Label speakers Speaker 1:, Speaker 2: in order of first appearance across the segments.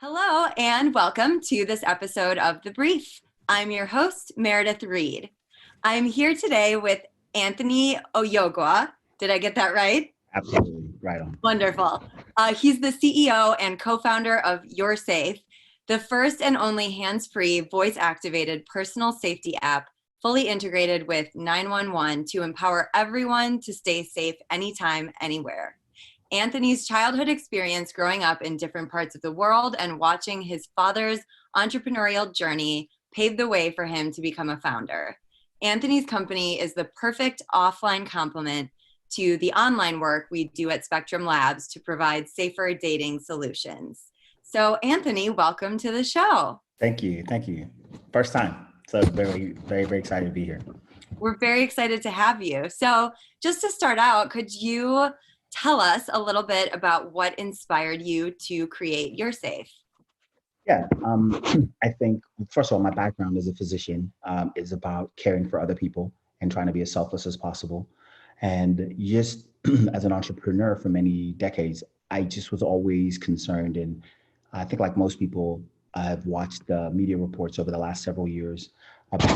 Speaker 1: Hello, and welcome to this episode of The Brief. I'm your host, Meredith Reed. I'm here today with Anthony Oyogoa. Did I get that right?
Speaker 2: Absolutely, right on.
Speaker 1: Wonderful. He's the CEO and co-founder of UrSafe, the first and only hands-free, voice-activated personal safety app fully integrated with 911 to empower everyone to stay safe anytime, anywhere. Anthony's childhood experience growing up in different parts of the world and watching his father's entrepreneurial journey paved the way for him to become a founder. Anthony's company is the perfect offline complement to the online work we do at Spectrum Labs to provide safer dating solutions. So, Anthony, welcome to the show.
Speaker 2: Thank you. Thank you. First time. So very excited to be here.
Speaker 1: We're very excited to have you. So, just to start out, could you tell us a little bit about what inspired you to create UrSafe?
Speaker 2: Yeah, I think, first of all, my background as a physician is about caring for other people and trying to be as selfless as possible. And just as an entrepreneur for many decades, I just was always concerned. And I think, like most people, I've watched media reports over the last several years about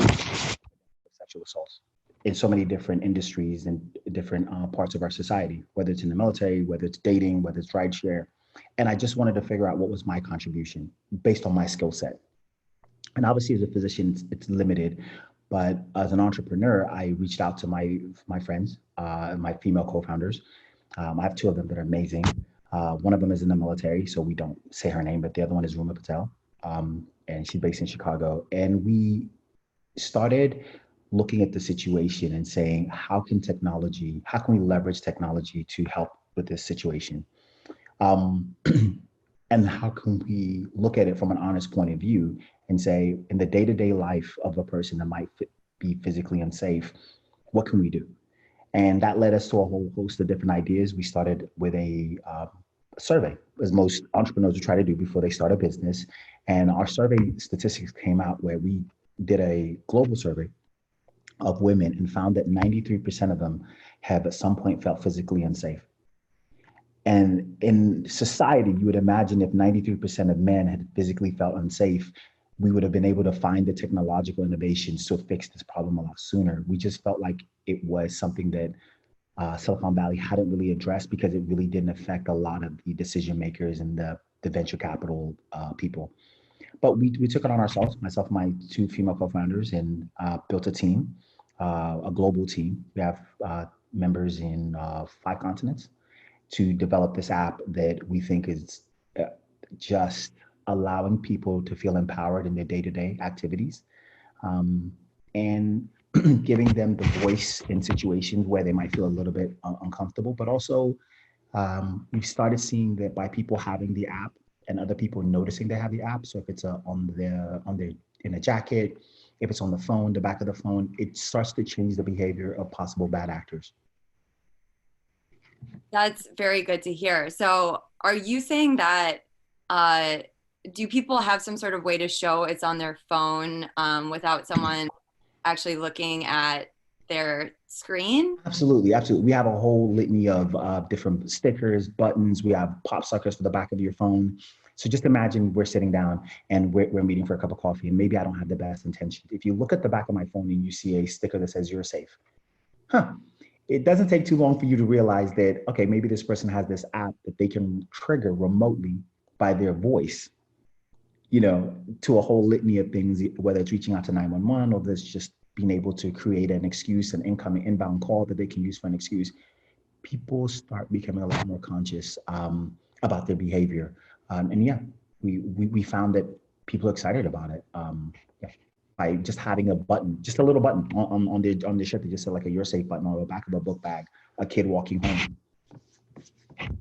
Speaker 2: sexual assaults in so many different industries and different parts of our society, whether it's in the military, whether it's dating, whether it's rideshare. And I just wanted to figure out what was my contribution based on my skill set. And obviously, as a physician, it's limited. But as an entrepreneur, I reached out to my friends, my female co-founders. I have two of them that are amazing. One of them is in the military, so we don't say her name, but the other one is Ruma Patel, and she's based in Chicago. And we started looking at the situation and saying, how can we leverage technology to help with this situation? Um, and how can we look at it from an honest point of view and say, in the day-to-day life of a person that might be physically unsafe, what can we do? And that led us to a whole host of different ideas. We started with a survey, as most entrepreneurs would try to do before they start a business. And our survey statistics came out where we did a global survey of women and found that 93% of them have at some point felt physically unsafe. And in society, you would imagine if 93% of men had physically felt unsafe, we would have been able to find the technological innovations to fix this problem a lot sooner. We just felt like it was something that Silicon Valley hadn't really addressed because it really didn't affect a lot of the decision makers and the venture capital people. But we took it on ourselves, myself and my two female co-founders, and built a team, a global team. We have members in 5 continents to develop this app that we think is just allowing people to feel empowered in their day-to-day activities, and giving them the voice in situations where they might feel a little bit uncomfortable. But also, we've started seeing that by people having the app and other people noticing they have the app. So if it's on their in a jacket, if it's on the phone, the back of the phone, it starts to change the behavior of possible bad actors.
Speaker 1: That's very good to hear. So, are you saying that do people have some sort of way to show it's on their phone without someone actually looking at their screen?
Speaker 2: Absolutely, absolutely. We have a whole litany of different stickers, buttons. We have pop suckers for the back of your phone. So just imagine we're sitting down and we're meeting for a cup of coffee, and maybe I don't have the best intentions. If you look at the back of my phone and you see a sticker that says "You're safe," it doesn't take too long for you to realize that, okay, maybe this person has this app that they can trigger remotely by their voice, to a whole litany of things, whether it's reaching out to 911 or there's just being able to create an excuse, an incoming inbound call that they can use for an excuse. People start becoming a lot more conscious about their behavior. And yeah, we found that people are excited about it. Yeah, by just having a button, just a little button on the shirt that just said like a "You're safe" button on the back of a book bag, a kid walking home.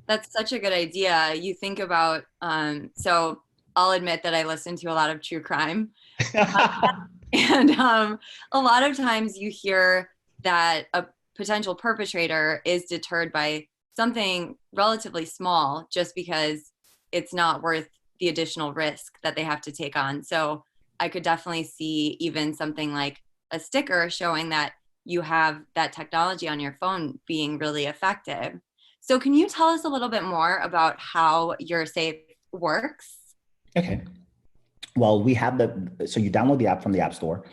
Speaker 1: That's such a good idea. You think about, so I'll admit that I listen to a lot of true crime. And a lot of times you hear that a potential perpetrator is deterred by something relatively small just because it's not worth the additional risk that they have to take on. So I could definitely see even something like a sticker showing that you have that technology on your phone being really effective. So can you tell us a little bit more about how UrSafe works?
Speaker 2: Okay. Well, we have so you download the app from the App Store,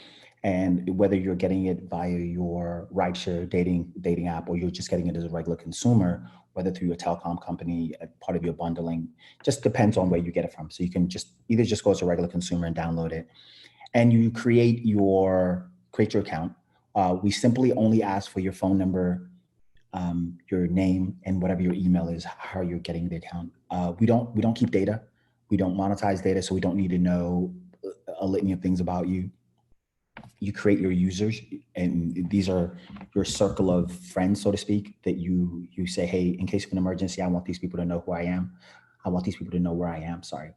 Speaker 2: and whether you're getting it via your rideshare dating app, or you're just getting it as a regular consumer, whether through your telecom company, part of your bundling, just depends on where you get it from. So you can just either just go as a regular consumer and download it, and you create your account. We simply only ask for your phone number, your name, and whatever your email is, how you're getting the account. We don't keep data. We don't monetize data, so we don't need to know a litany of things about you. You create your users, and these are your circle of friends, so to speak, that you say, hey, in case of an emergency, I want these people to know who I am. I want these people to know where I am. Sorry.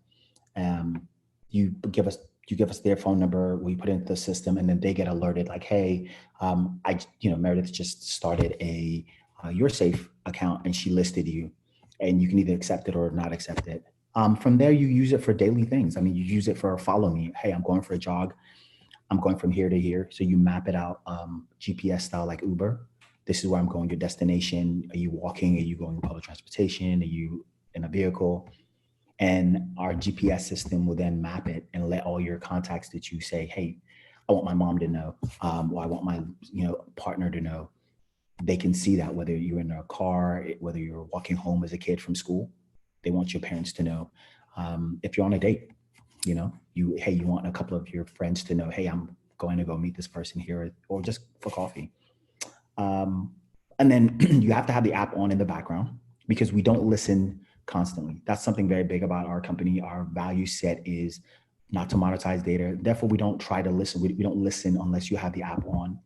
Speaker 2: Um, you give us you give us their phone number, we put it into the system, and then they get alerted like, hey, Meredith just started a UrSafe account, and she listed you, and you can either accept it or not accept it. From there, you use it for daily things. I mean, you use it for follow me. Hey, I'm going for a jog. I'm going from here to here. So you map it out, GPS style, like Uber. This is where I'm going, your destination. Are you walking? Are you going public transportation? Are you in a vehicle? And our GPS system will then map it and let all your contacts that you say, hey, I want my mom to know, or I want my partner to know. They can see that whether you're in a car, whether you're walking home as a kid from school, they want your parents to know. If you're on a date, you want a couple of your friends to know, hey, I'm going to go meet this person here, or just for coffee. And then you have to have the app on in the background, because we don't listen constantly. That's something very big about our company. Our value set is not to monetize data. Therefore, we don't try to listen. We don't listen unless you have the app on,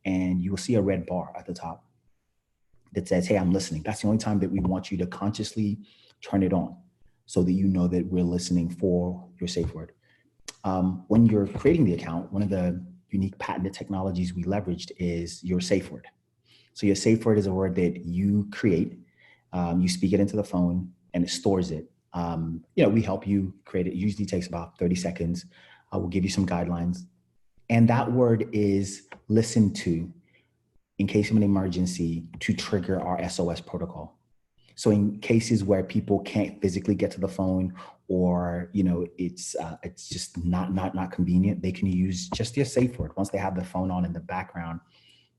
Speaker 2: and you will see a red bar at the top that says, hey, I'm listening. That's the only time that we want you to consciously turn it on, so that you know that we're listening for your safe word. When you're creating the account, one of the unique patented technologies we leveraged is your safe word. So your safe word is a word that you create, you speak it into the phone, and it stores it. We help you create it. It usually takes about 30 seconds. We'll give you some guidelines. And that word is listened to in case of an emergency to trigger our SOS protocol. So in cases where people can't physically get to the phone, or it's just not convenient, they can use just your safe word once they have the phone on in the background,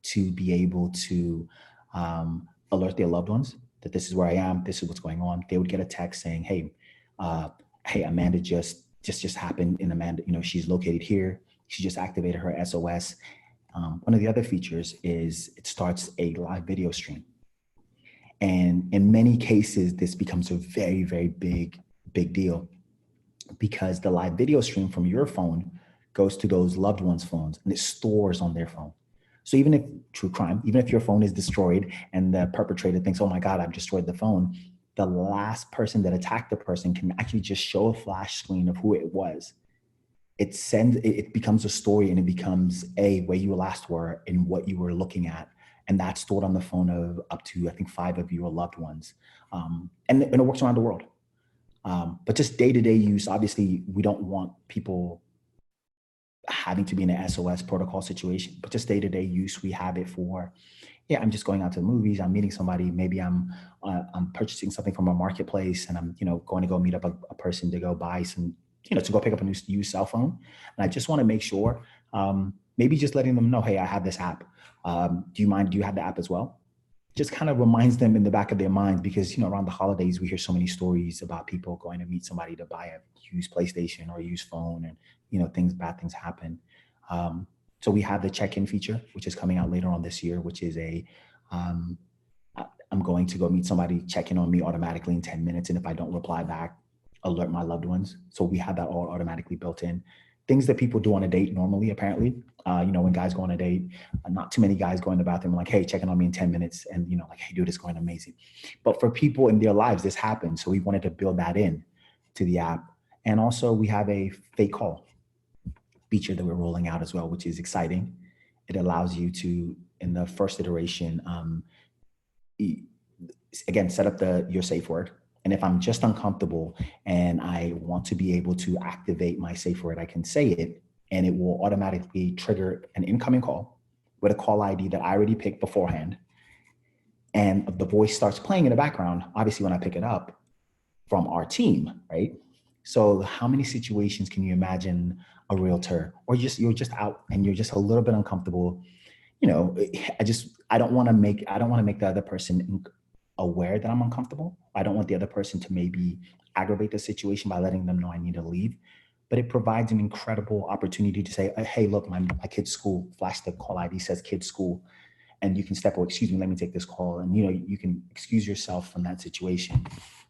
Speaker 2: to be able to alert their loved ones that this is where I am, this is what's going on. They would get a text saying, hey, Amanda just happened, and Amanda, she's located here. She just activated her SOS. One of the other features is it starts a live video stream. And in many cases, this becomes a very, very big deal, because the live video stream from your phone goes to those loved ones' phones, and it stores on their phone. So even if true crime, even if your phone is destroyed and the perpetrator thinks, oh my God, I've destroyed the phone, the last person that attacked the person can actually just show a flash screen of who it was. It becomes a story, and it becomes where you last were and what you were looking at. And that's stored on the phone of up to, I think, 5 of your loved ones. And it works around the world. But just day-to-day use, obviously, we don't want people having to be in an SOS protocol situation, but just day-to-day use, we have it for, I'm just going out to the movies, I'm meeting somebody, maybe I'm purchasing something from a marketplace, and I'm, going to go meet up a person to go buy some, to go pick up a new used cell phone. And I just want to make sure, maybe just letting them know, hey, I have this app. Do you have the app as well? Just kind of reminds them in the back of their minds, because, around the holidays, we hear so many stories about people going to meet somebody to buy a used PlayStation or a used phone, and, bad things happen. So we have the check-in feature, which is coming out later on this year, which is I'm going to go meet somebody, check in on me automatically in 10 minutes. And if I don't reply back, alert my loved ones. So we have that all automatically built in. Things that people do on a date normally, apparently, when guys go on a date, not too many guys go in the bathroom like, hey, checking on me in 10 minutes. And, like, hey, dude, it's going amazing. But for people in their lives, this happens. So we wanted to build that in to the app. And also we have a fake call feature that we're rolling out as well, which is exciting. It allows you to, in the first iteration, again, set up your safe word. And if I'm just uncomfortable and I want to be able to activate my safe word, I can say it, and it will automatically trigger an incoming call with a call ID that I already picked beforehand. And the voice starts playing in the background, obviously, when I pick it up, from our team, right? So how many situations can you imagine a realtor, or just you're just out and you're just a little bit uncomfortable? You know, I don't want to make the other person aware that I'm uncomfortable. I don't want the other person to maybe aggravate the situation by letting them know I need to leave. But it provides an incredible opportunity to say, hey, look, my kid's school, flash the call ID says kid's school, and you can step away, excuse me, let me take this call. And, you can excuse yourself from that situation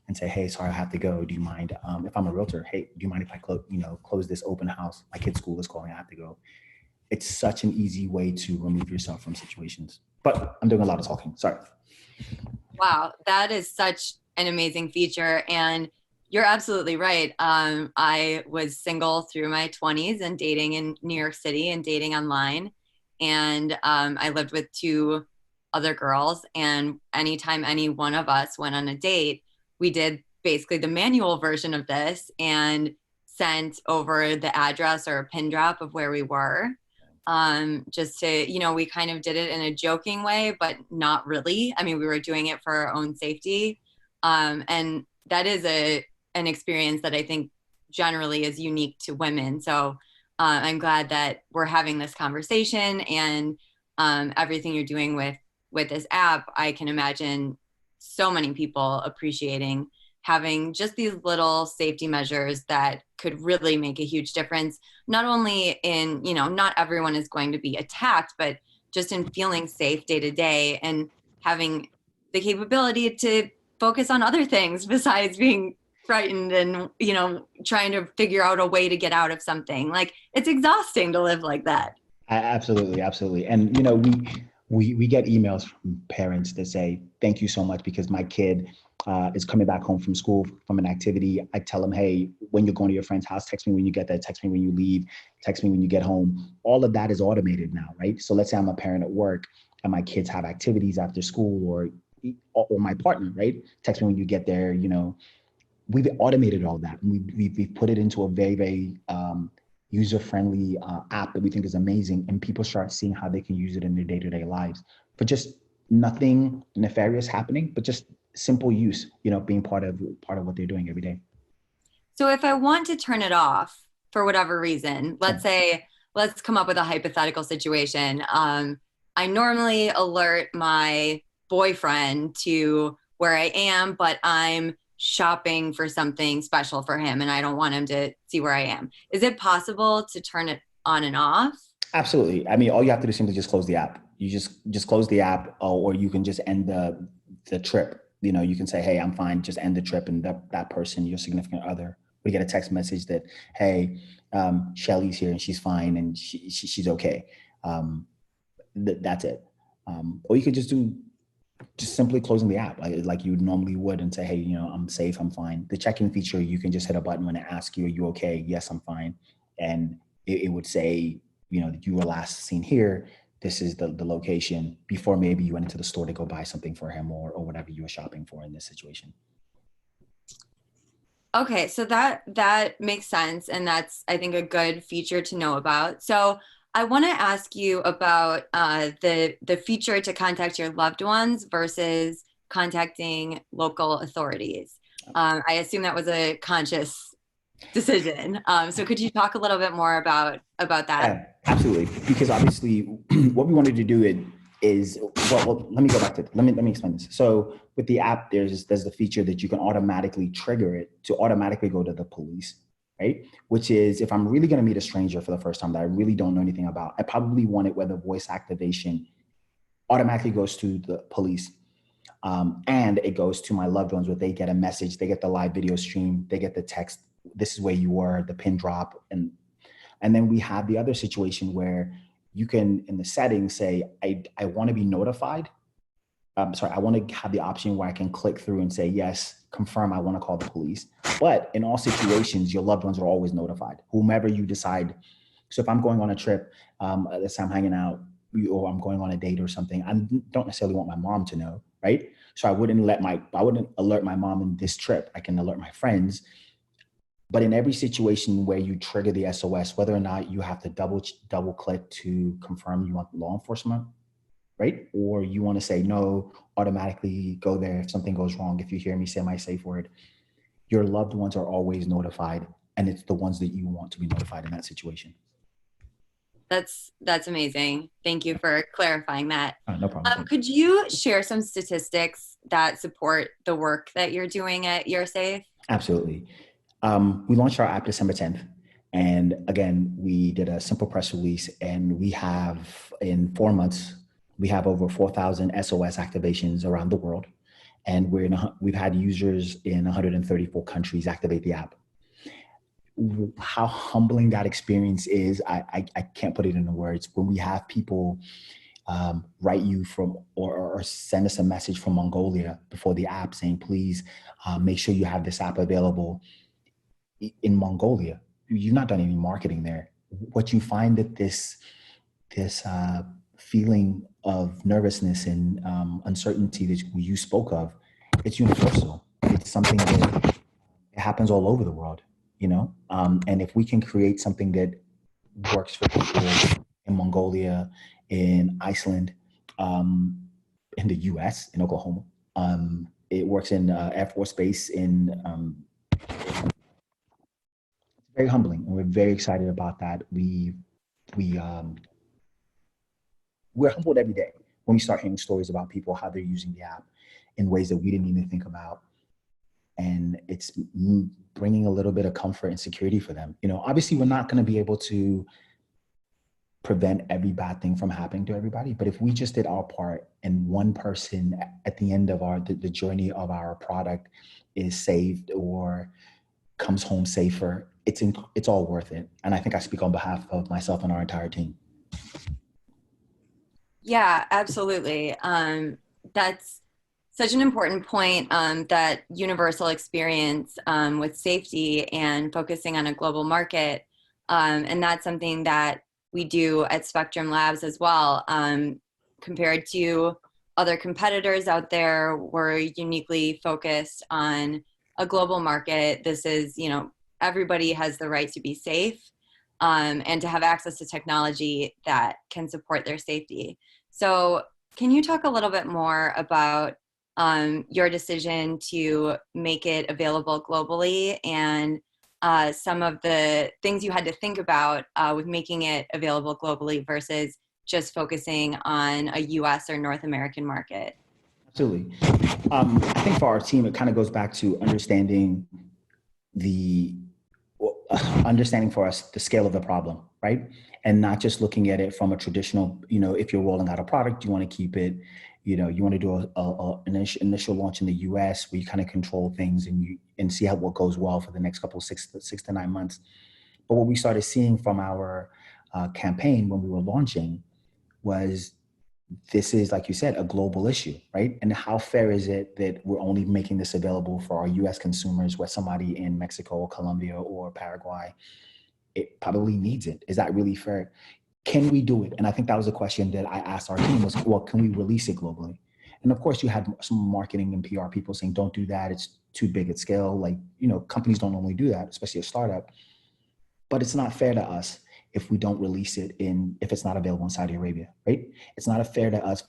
Speaker 2: and say, hey, sorry, I have to go. Do you mind, if I'm a realtor, hey, do you mind if I close this open house? My kid's school is calling, I have to go. It's such an easy way to remove yourself from situations. But I'm doing a lot of talking, sorry.
Speaker 1: Wow, that is such an amazing feature. And you're absolutely right. I was single through my 20s and dating in New York City and dating online. And I lived with two other girls. And anytime any one of us went on a date, we did basically the manual version of this and sent over the address or a pin drop of where we were. Just to, we kind of did it in a joking way, but not really. I mean, we were doing it for our own safety. And that is an experience that I think generally is unique to women. So I'm glad that we're having this conversation, and everything you're doing with this app. I can imagine so many people appreciating having just these little safety measures that could really make a huge difference, not only in, not everyone is going to be attacked, but just in feeling safe day to day and having the capability to focus on other things besides being frightened and, trying to figure out a way to get out of something. Like, it's exhausting to live like that.
Speaker 2: Absolutely, absolutely. And we get emails from parents that say, thank you so much, because my kid is coming back home from school from an activity. I tell them, hey, when you're going to your friend's house, text me when you get there, text me when you leave, text me when you get home. All of that is automated now, right? So let's say I'm a parent at work and my kids have activities after school, or my partner, right? Text me when you get there. We've automated all that. And we've put it into a very, very user-friendly app that we think is amazing, and people start seeing how they can use it in their day-to-day lives for just nothing nefarious happening, but just simple use, being part of what they're doing every day.
Speaker 1: So if I want to turn it off for whatever reason, let's come up with a hypothetical situation. I normally alert my boyfriend to where I am, but I'm shopping for something special for him and I don't want him to see where I am. Is it possible to turn it on and off?
Speaker 2: Absolutely. I mean, all you have to do is simply just close the app. You just close the app, or you can just end the trip. You can say, hey, I'm fine, just end the trip, and that person, your significant other, we get a text message that, hey, Shelly's here and she's fine and she's okay. That's it. Or you could just do simply closing the app like you normally would, and say, hey, I'm safe, I'm fine. The check-in feature, you can just hit a button when it asks you, are you okay? Yes, I'm fine. And it would say, that you were last seen here. This is the location, before maybe you went into the store to go buy something for him, or whatever you were shopping for in this situation.
Speaker 1: Okay, so that makes sense, and that's, I think, a good feature to know about. So I want to ask you about the feature to contact your loved ones versus contacting local authorities. I assume that was a conscious decision. So could you talk a little bit more about that?
Speaker 2: Yeah, absolutely. Because obviously, what we wanted to do is well, let me go back to let me explain this. So with the app, there's the feature that you can automatically trigger it to automatically go to the police, right? Which is, if I'm really going to meet a stranger for the first time that I really don't know anything about, I probably want it where the voice activation automatically goes to the police. And it goes to my loved ones, where they get a message, they get the live video stream, they get the text, this is where you were, the pin drop. And then we have the other situation where you can, in the settings, say, I want to be notified. I want to have the option where I can click through and say, yes, confirm, I want to call the police. But in all situations, your loved ones are always notified, whomever you decide. So if I'm going on a trip, let's say I'm hanging out, or I'm going on a date or something, I don't necessarily want my mom to know, right? So I wouldn't alert my mom in this trip. I can alert my friends. But in every situation where you trigger the SOS, whether or not you have to double click to confirm you want law enforcement, right? Or you want to say no, automatically go there if something goes wrong. If you hear me say my safe word, Your loved ones are always notified, and it's the ones that you want to be notified in that situation.
Speaker 1: That's amazing. Thank you for clarifying that.
Speaker 2: No problem.
Speaker 1: Could you share some statistics that support the work that you're doing at UrSafe?
Speaker 2: Absolutely. We launched our app December 10th. And again, we did a simple press release, and we have, in 4 months, we have over 4,000 SOS activations around the world. And we've had users in 134 countries activate the app. How humbling that experience is, I can't put it into words. When we have people write you from or send us a message from Mongolia before the app saying, please make sure you have this app available in Mongolia. You've not done any marketing there. What you find that this feeling of nervousness and uncertainty that you spoke of, it's universal. It's something that it happens all over the world, you know? And if we can create something that works for people in Mongolia, in Iceland, in the US, in Oklahoma, it works in Air Force Base very humbling, and we're very excited about that. We're humbled every day when we start hearing stories about people, how they're using the app in ways that we didn't even think about. And it's bringing a little bit of comfort and security for them. You know, obviously we're not going to be able to prevent every bad thing from happening to everybody, but if we just did our part and one person at the end of the journey of our product is saved or comes home safer, it's all worth it. And I think I speak on behalf of myself and our entire team.
Speaker 1: Yeah, absolutely. That's such an important point, that universal experience with safety and focusing on a global market. And that's something that we do at Spectrum Labs as well. Compared to other competitors out there, we're uniquely focused on a global market. This is, you know, everybody has the right to be safe, and to have access to technology that can support their safety. So can you talk a little bit more about your decision to make it available globally and some of the things you had to think about with making it available globally versus just focusing on a US or North American market?
Speaker 2: Absolutely. I think for our team, it kind of goes back to understanding for us the scale of the problem, right? And not just looking at it from a traditional, you know, if you're rolling out a product, you want to keep it, you know, you want to do an initial launch in the US where you kind of control things and see what goes well for the next couple of 6 to 9 months. But what we started seeing from our campaign when we were launching was, this is, like you said, a global issue, right? And how fair is it that we're only making this available for our US consumers where somebody in Mexico or Colombia or Paraguay, it probably needs it? Is that really fair? Can we do it? And I think that was a question that I asked our team was, well, can we release it globally? And of course you had some marketing and PR people saying, don't do that. It's too big at scale. Like, you know, companies don't normally do that, especially a startup. But it's not fair to us if we don't release it if it's not available in Saudi Arabia, right? It's not fair to us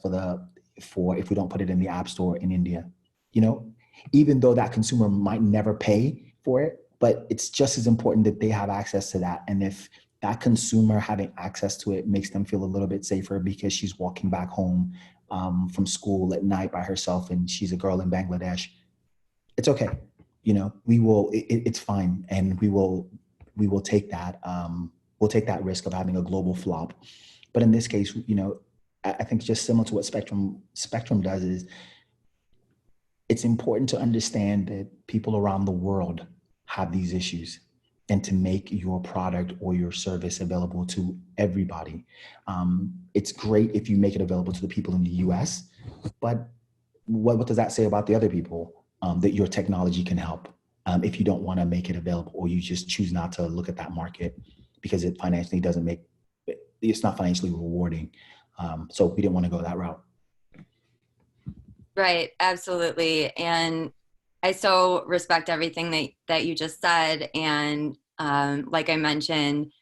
Speaker 2: if we don't put it in the app store in India, you know, even though that consumer might never pay for it, but it's just as important that they have access to that. And if that consumer having access to it makes them feel a little bit safer because she's walking back home from school at night by herself and she's a girl in Bangladesh, it's okay. You know, it's fine. And we will take that. We'll take that risk of having a global flop. But in this case, you know, I think just similar to what Spectrum does is, it's important to understand that people around the world have these issues, and to make your product or your service available to everybody. It's great if you make it available to the people in the US, but what does that say about the other people that your technology can help? If you don't want to make it available, or you just choose not to look at that market because it financially it's not financially rewarding. So we didn't want to go that route.
Speaker 1: Right, absolutely. And I so respect everything that you just said. And like I mentioned,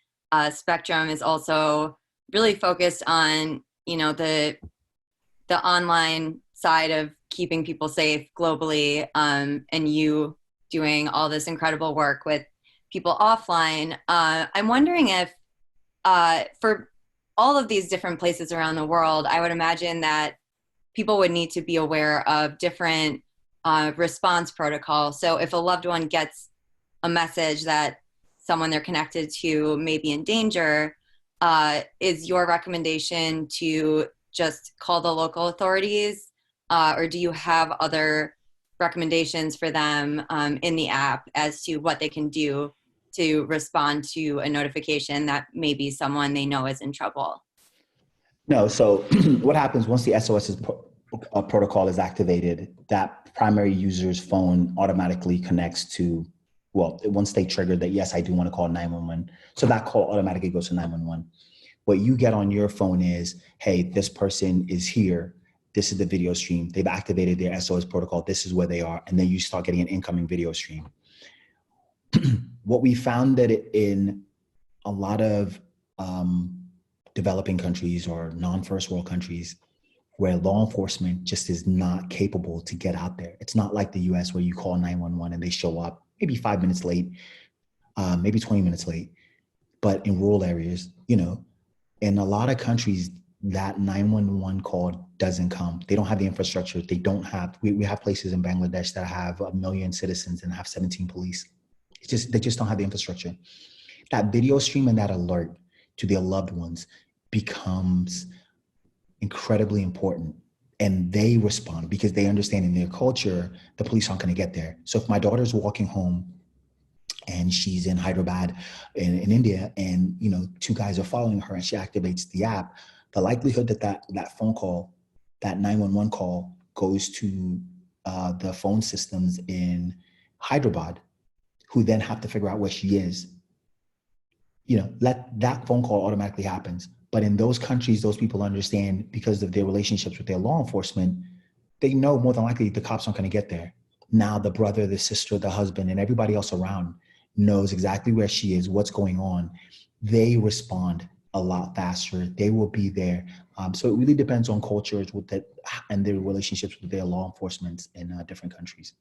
Speaker 1: Spectrum is also really focused on, you know, the online side of keeping people safe globally, and you doing all this incredible work with people offline. I'm wondering if for all of these different places around the world, I would imagine that people would need to be aware of different response protocols. So if a loved one gets a message that someone they're connected to may be in danger, is your recommendation to just call the local authorities? Or do you have other recommendations for them in the app as to what they can do to respond to a notification that maybe someone they know is in trouble?
Speaker 2: No, so what happens once the protocol is activated, that primary user's phone automatically connects to, well, once they trigger that, yes, I do want to call 911. So that call automatically goes to 911. What you get on your phone is, hey, this person is here. This is the video stream. They've activated their SOS protocol. This is where they are. And then you start getting an incoming video stream. What we found that in a lot of developing countries or non-first world countries where law enforcement just is not capable to get out there. It's not like the US where you call 911 and they show up maybe 5 minutes late, maybe 20 minutes late. But in rural areas, you know, in a lot of countries, that 911 call doesn't come. They don't have the infrastructure. They don't have, we have places in Bangladesh that have 1 million citizens and have 17 police. They just don't have the infrastructure. That video stream and that alert to their loved ones becomes incredibly important. And they respond because they understand in their culture, the police aren't going to get there. So if my daughter's walking home and she's in Hyderabad in India and, you know, 2 guys are following her and she activates the app, the likelihood that phone call, that 911 call goes to the phone systems in Hyderabad, who then have to figure out where she is, you know, that phone call automatically happens. But in those countries, those people understand because of their relationships with their law enforcement, they know more than likely the cops aren't going to get there. Now the brother, the sister, the husband, and everybody else around knows exactly where she is, what's going on. They respond a lot faster. They will be there. So it really depends on cultures with that and their relationships with their law enforcement in different countries.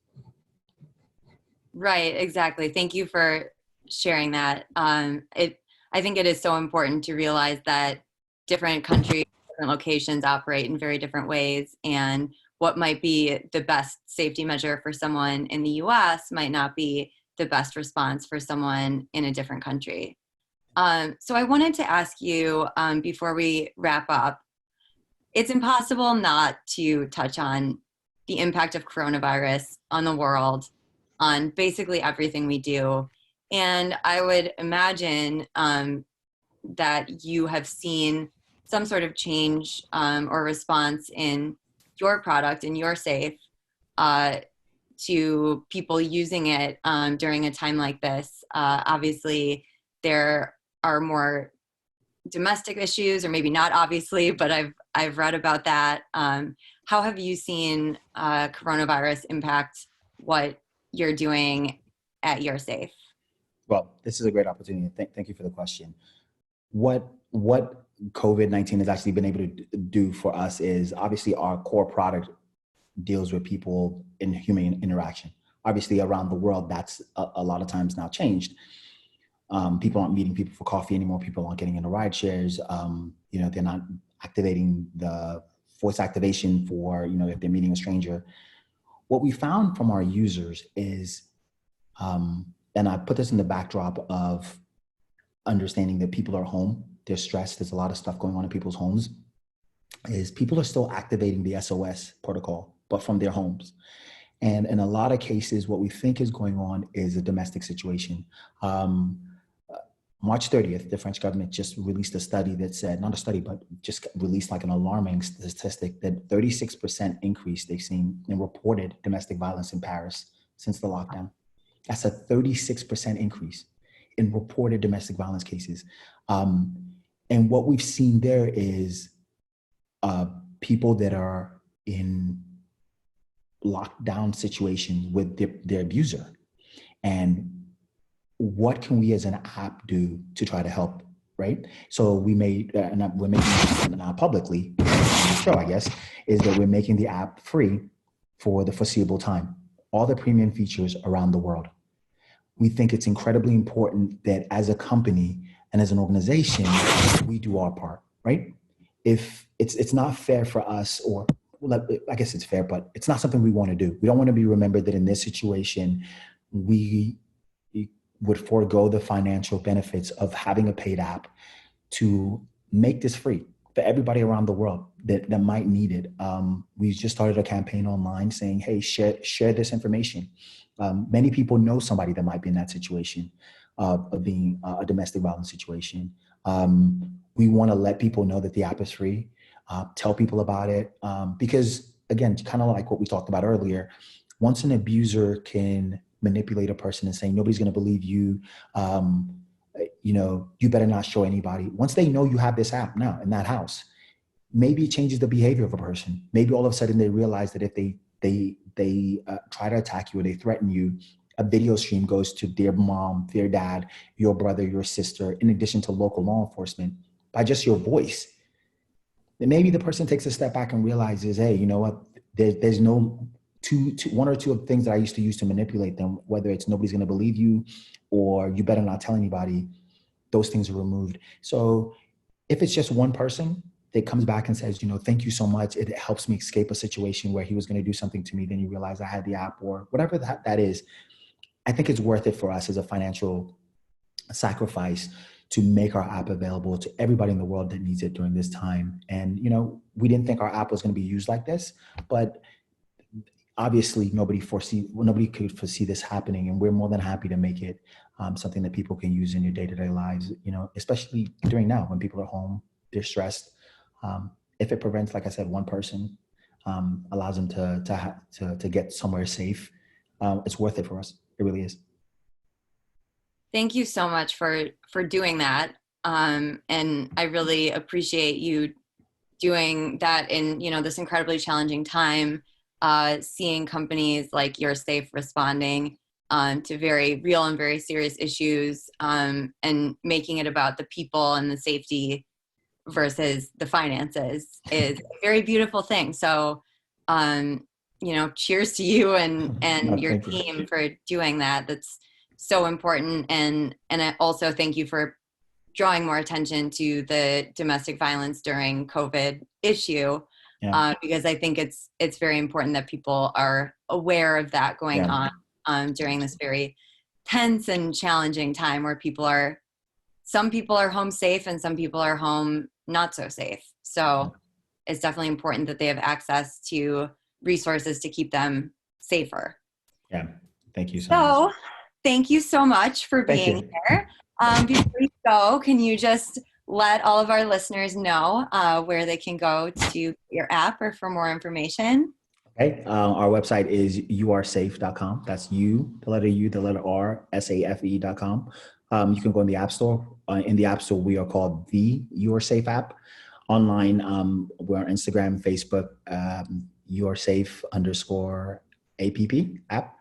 Speaker 1: Right, exactly. Thank you for sharing that. I think it is so important to realize that different countries, different locations operate in very different ways, and what might be the best safety measure for someone in the US might not be the best response for someone in a different country. So I wanted to ask you before we wrap up, it's impossible not to touch on the impact of coronavirus on the world, on basically everything we do. And I would imagine that you have seen some sort of change or response in your product, in UrSafe, to people using it during a time like this. Obviously, there are more domestic issues, or maybe not obviously, but I've read about that. How have you seen coronavirus impact what you're doing at UrSafe?
Speaker 2: Well, this is a great opportunity. Thank you for the question. What COVID-19 has actually been able to do for us is obviously our core product deals with people in human interaction. Obviously around the world, that's a lot of times now changed. People aren't meeting people for coffee anymore. People aren't getting into ride shares. You know, they're not activating the voice activation for, you know, if they're meeting a stranger. What we found from our users is, and I put this in the backdrop of understanding that people are home, they're stressed, there's a lot of stuff going on in people's homes, is people are still activating the SOS protocol, but from their homes. And in a lot of cases, what we think is going on is a domestic situation. March 30th, the French government just released a study that said, not a study, but just released like an alarming statistic that 36% increase they've seen in reported domestic violence in Paris since the lockdown. That's a 36% increase in reported domestic violence cases. And what we've seen there is people that are in lockdown situations with their abuser. And what can we as an app do to try to help, right? So we made, and we're making it now publicly, on the show, I guess, is that we're making the app free for the foreseeable time. all the premium features around the world. We think it's incredibly important that as a company and as an organization, we do our part, right? If it's not fair for us, or well, I guess it's fair, but it's not something we want to do. We don't want to be remembered that in this situation, we would forego the financial benefits of having a paid app to make this free for everybody around the world that might need it. We just started a campaign online saying, hey, share this information. Many people know somebody that might be in that situation of being a domestic violence situation. We want to let people know that the app is free, tell people about it, because again, kind of like what we talked about earlier, once an abuser can manipulate a person and saying, nobody's going to believe you, you better not show anybody. Once they know you have this app now in that house, maybe it changes the behavior of a person. Maybe all of a sudden they realize that if they try to attack you or they threaten you, a video stream goes to their mom, their dad, your brother, your sister, in addition to local law enforcement, by just your voice. Then maybe the person takes a step back and realizes, hey, you know what? There's no one or two of things that I used to use to manipulate them, whether it's nobody's going to believe you or you better not tell anybody. Those things are removed. So if it's just one person that comes back and says, thank you so much, it helps me escape a situation where he was going to do something to me, then you realize I had the app or whatever that is, I think it's worth it for us as a financial sacrifice to make our app available to everybody in the world that needs it during this time. And, we didn't think our app was going to be used like this, but obviously nobody could foresee this happening. And we're more than happy to make it something that people can use in your day-to-day lives, especially during now when people are home, they're stressed. If it prevents, like I said, one person, allows them to get somewhere safe, it's worth it for us. It really is.
Speaker 1: Thank you so much for doing that. And I really appreciate you doing that in, this incredibly challenging time, seeing companies like UrSafe responding to very real and very serious issues, and making it about the people and the safety versus the finances is a very beautiful thing. So, cheers to you and
Speaker 2: No,
Speaker 1: your team for doing that. That's so important. And I also thank you for drawing more attention to the domestic violence during COVID issue, because I think it's very important that people are aware of that going on during this very tense and challenging time where some people are home safe and some people are home not so safe. So it's definitely important that they have access to resources to keep them safer.
Speaker 2: Yeah. Thank you so much.
Speaker 1: Thank you so much for being here. Before you go, can you just let all of our listeners know where they can go to your app or for more information?
Speaker 2: Okay. Our website is ursafe.com. That's U, the letter R, SAFE.com. You can go in the App Store. In the App Store, we are called the UrSafe app. Online, we're on Instagram, Facebook, UrSafe_app app.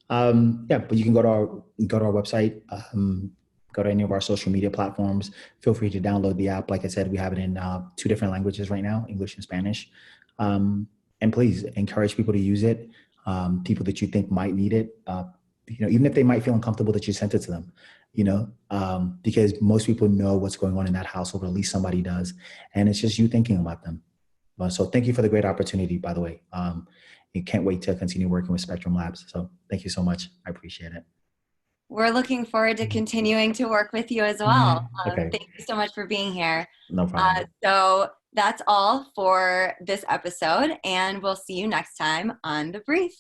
Speaker 2: But you can go to our website, go to any of our social media platforms. Feel free to download the app. Like I said, we have it in 2 different languages right now, English and Spanish. And please encourage people to use it. People that you think might need it, even if they might feel uncomfortable that you sent it to them, because most people know what's going on in that household, or at least somebody does. And it's just you thinking about them. So thank you for the great opportunity, by the way. You can't wait to continue working with Spectrum Labs. So thank you so much. I appreciate it.
Speaker 1: We're looking forward to continuing to work with you as well.
Speaker 2: Okay.
Speaker 1: Thank you so much for being here.
Speaker 2: No problem.
Speaker 1: So that's all for this episode, and we'll see you next time on The Brief.